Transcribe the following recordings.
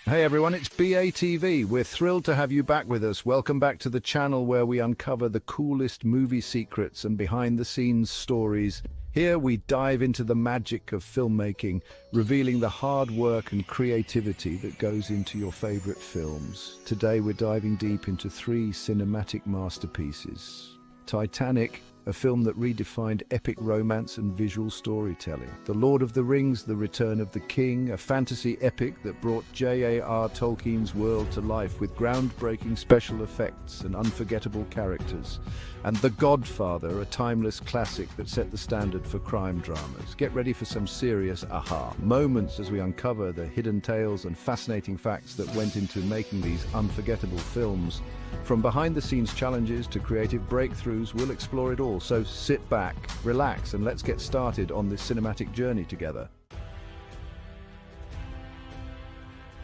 Hey everyone, it's BATV. We're thrilled to have you back with us. Welcome back to the channel where we uncover the coolest movie secrets and behind-the-scenes stories. Here we dive into the magic of filmmaking, revealing the hard work and creativity that goes into your favorite films. Today we're diving deep into three cinematic masterpieces. Titanic, a film that redefined epic romance and visual storytelling. The Lord of the Rings, The Return of the King, a fantasy epic that brought J.R.R. Tolkien's world to life with groundbreaking special effects and unforgettable characters. And The Godfather, a timeless classic that set the standard for crime dramas. Get ready for some serious aha moments as we uncover the hidden tales and fascinating facts that went into making these unforgettable films. From behind-the-scenes challenges to creative breakthroughs, we'll explore it all. So sit back, relax, and let's get started on this cinematic journey together.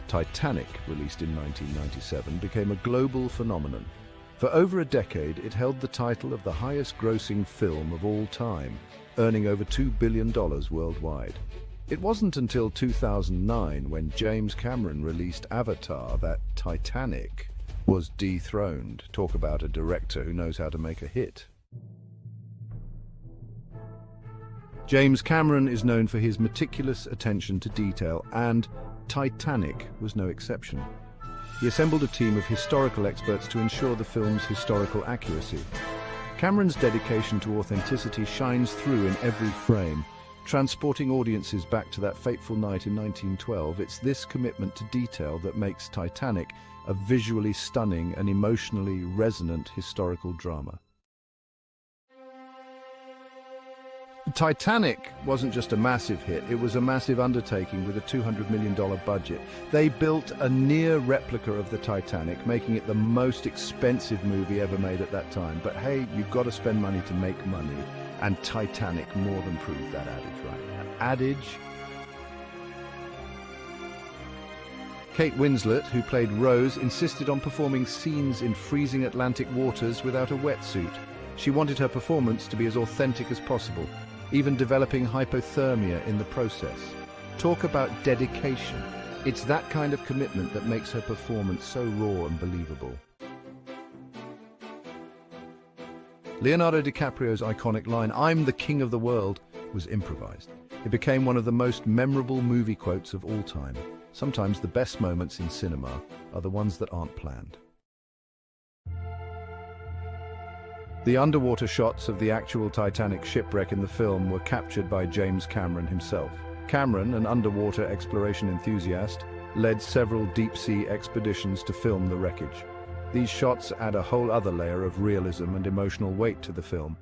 Titanic, released in 1997, became a global phenomenon. For over a decade, it held the title of the highest-grossing film of all time, earning over $2 billion worldwide. It wasn't until 2009, when James Cameron released Avatar, that Titanic was dethroned. Talk about a director who knows how to make a hit. James Cameron is known for his meticulous attention to detail, and Titanic was no exception. He assembled a team of historical experts to ensure the film's historical accuracy. Cameron's dedication to authenticity shines through in every frame, transporting audiences back to that fateful night in 1912. It's this commitment to detail that makes Titanic a visually stunning and emotionally resonant historical drama. Titanic wasn't just a massive hit, it was a massive undertaking with a $200 million budget. They built a near replica of the Titanic, making it the most expensive movie ever made at that time. But hey, you've got to spend money to make money, and Titanic more than proved that adage, right? An adage. Kate Winslet, who played Rose, insisted on performing scenes in freezing Atlantic waters without a wetsuit. She wanted her performance to be as authentic as possible, even developing hypothermia in the process. Talk about dedication. It's that kind of commitment that makes her performance so raw and believable. Leonardo DiCaprio's iconic line, "I'm the king of the world," was improvised. It became one of the most memorable movie quotes of all time. Sometimes the best moments in cinema are the ones that aren't planned. The underwater shots of the actual Titanic shipwreck in the film were captured by James Cameron himself. Cameron, an underwater exploration enthusiast, led several deep-sea expeditions to film the wreckage. These shots add a whole other layer of realism and emotional weight to the film.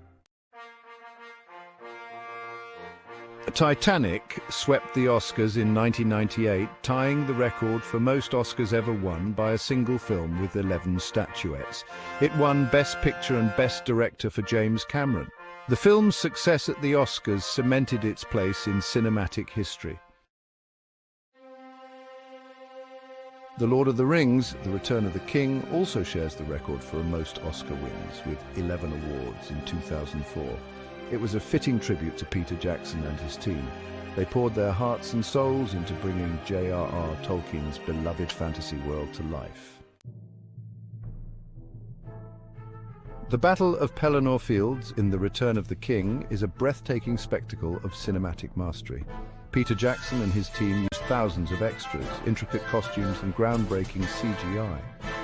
Titanic swept the Oscars in 1998, tying the record for most Oscars ever won by a single film with 11 statuettes. It won Best Picture and Best Director for James Cameron. The film's success at the Oscars cemented its place in cinematic history. The Lord of the Rings, The Return of the King, also shares the record for most Oscar wins, with 11 awards in 2004. It was a fitting tribute to Peter Jackson and his team. They poured their hearts and souls into bringing J.R.R. Tolkien's beloved fantasy world to life. The Battle of Pelennor Fields in The Return of the King is a breathtaking spectacle of cinematic mastery. Peter Jackson and his team used thousands of extras, intricate costumes and groundbreaking CGI.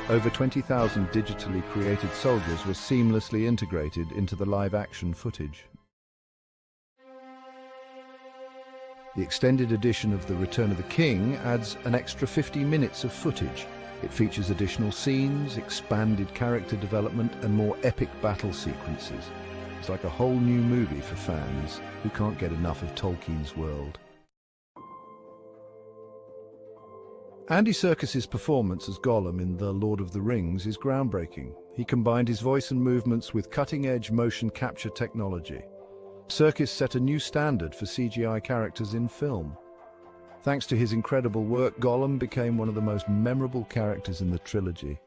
Over 20,000 digitally created soldiers were seamlessly integrated into the live-action footage. The extended edition of The Return of the King adds an extra 50 minutes of footage. It features additional scenes, expanded character development, and more epic battle sequences. It's like a whole new movie for fans who can't get enough of Tolkien's world. Andy Serkis's performance as Gollum in The Lord of the Rings is groundbreaking. He combined his voice and movements with cutting-edge motion capture technology. Serkis set a new standard for CGI characters in film. Thanks to his incredible work, Gollum became one of the most memorable characters in the trilogy.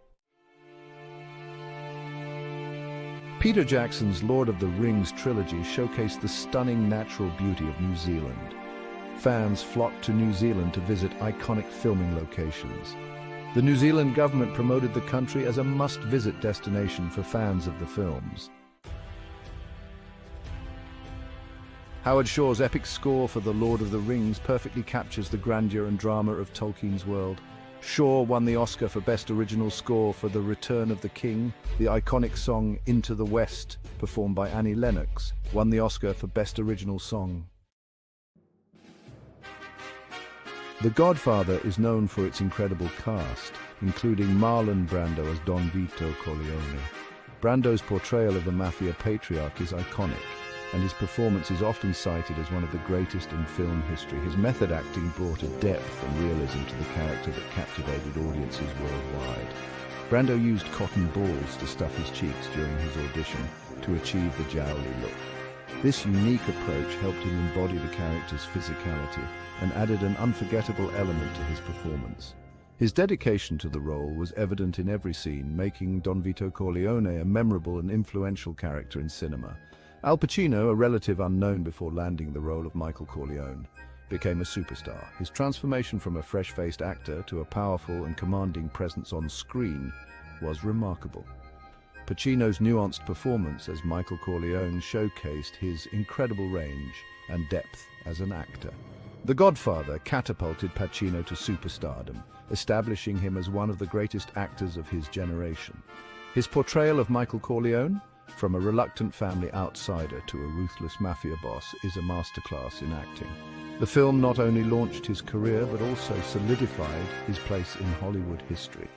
Peter Jackson's Lord of the Rings trilogy showcased the stunning natural beauty of New Zealand. fans flocked to New Zealand to visit iconic filming locations. The New Zealand government promoted the country as a must-visit destination for fans of the films. Howard Shore's epic score for The Lord of the Rings perfectly captures the grandeur and drama of Tolkien's world. Shore won the Oscar for Best Original Score for The Return of the King. The iconic song Into the West, performed by Annie Lennox, won the Oscar for Best Original Song. The Godfather is known for its incredible cast, including Marlon Brando as Don Vito Corleone. Brando's portrayal of the mafia patriarch is iconic, and his performance is often cited as one of the greatest in film history. His method acting brought a depth and realism to the character that captivated audiences worldwide. Brando used cotton balls to stuff his cheeks during his audition to achieve the jowly look. This unique approach helped him embody the character's physicality and added an unforgettable element to his performance. His dedication to the role was evident in every scene, making Don Vito Corleone a memorable and influential character in cinema. Al Pacino, a relative unknown before landing the role of Michael Corleone, became a superstar. His transformation from a fresh-faced actor to a powerful and commanding presence on screen was remarkable. Pacino's nuanced performance as Michael Corleone showcased his incredible range and depth as an actor. The Godfather catapulted Pacino to superstardom, establishing him as one of the greatest actors of his generation. His portrayal of Michael Corleone, from a reluctant family outsider to a ruthless mafia boss, is a masterclass in acting. The film not only launched his career, but also solidified his place in Hollywood history.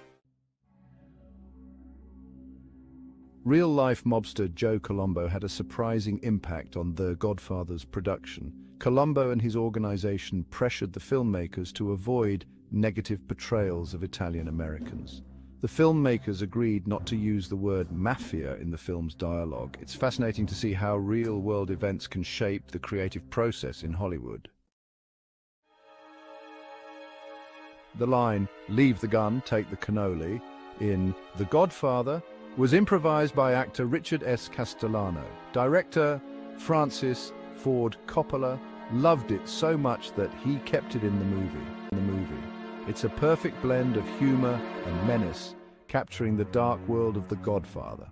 Real-life mobster Joe Colombo had a surprising impact on The Godfather's production. Colombo and his organization pressured the filmmakers to avoid negative portrayals of Italian Americans. The filmmakers agreed not to use the word mafia in the film's dialogue. It's fascinating to see how real-world events can shape the creative process in Hollywood. The line, "Leave the gun, take the cannoli," in The Godfather was improvised by actor Richard S. Castellano. Director Francis Ford Coppola loved it so much that he kept it in the movie. It's a perfect blend of humor and menace, capturing the dark world of The Godfather.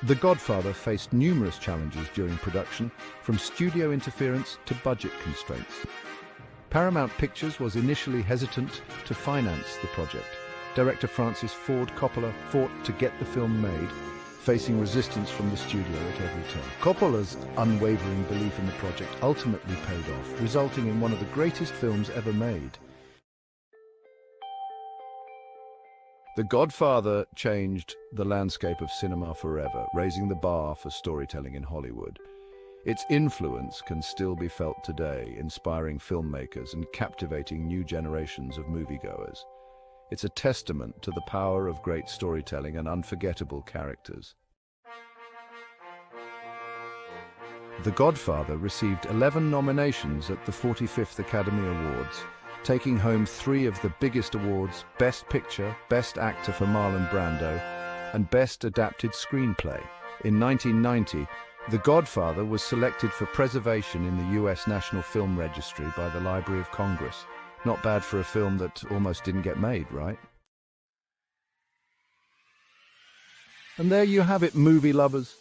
The Godfather faced numerous challenges during production, from studio interference to budget constraints. Paramount Pictures was initially hesitant to finance the project. Director Francis Ford Coppola fought to get the film made, facing resistance from the studio at every turn. Coppola's unwavering belief in the project ultimately paid off, resulting in one of the greatest films ever made. The Godfather changed the landscape of cinema forever, raising the bar for storytelling in Hollywood. Its influence can still be felt today, inspiring filmmakers and captivating new generations of moviegoers. It's a testament to the power of great storytelling and unforgettable characters. The Godfather received 11 nominations at the 45th Academy Awards, taking home 3 of the biggest awards: Best Picture, Best Actor for Marlon Brando, and Best Adapted Screenplay. In 1990, The Godfather was selected for preservation in the U.S. National Film Registry by the Library of Congress. Not bad for a film that almost didn't get made, right? And there you have it, movie lovers.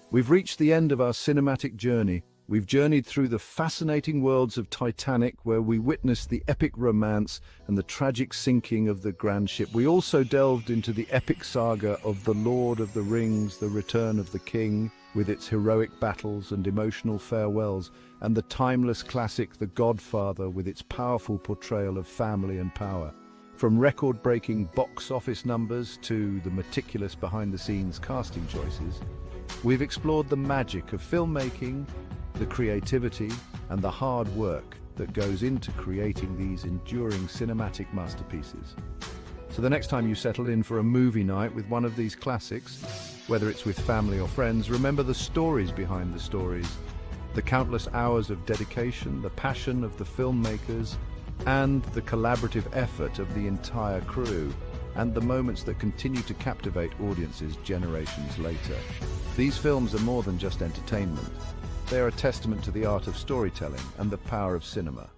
We've reached the end of our cinematic journey. We've journeyed through the fascinating worlds of Titanic, where we witnessed the epic romance and the tragic sinking of the grand ship. We also delved into the epic saga of The Lord of the Rings, The Return of the King, with its heroic battles and emotional farewells, and the timeless classic The Godfather, with its powerful portrayal of family and power. From record-breaking box office numbers to the meticulous behind-the-scenes casting choices, we've explored the magic of filmmaking, the creativity, and the hard work that goes into creating these enduring cinematic masterpieces. So the next time you settle in for a movie night with one of these classics, whether it's with family or friends, remember the stories behind the stories, the countless hours of dedication, the passion of the filmmakers, and the collaborative effort of the entire crew, and the moments that continue to captivate audiences generations later. These films are more than just entertainment. They are a testament to the art of storytelling and the power of cinema.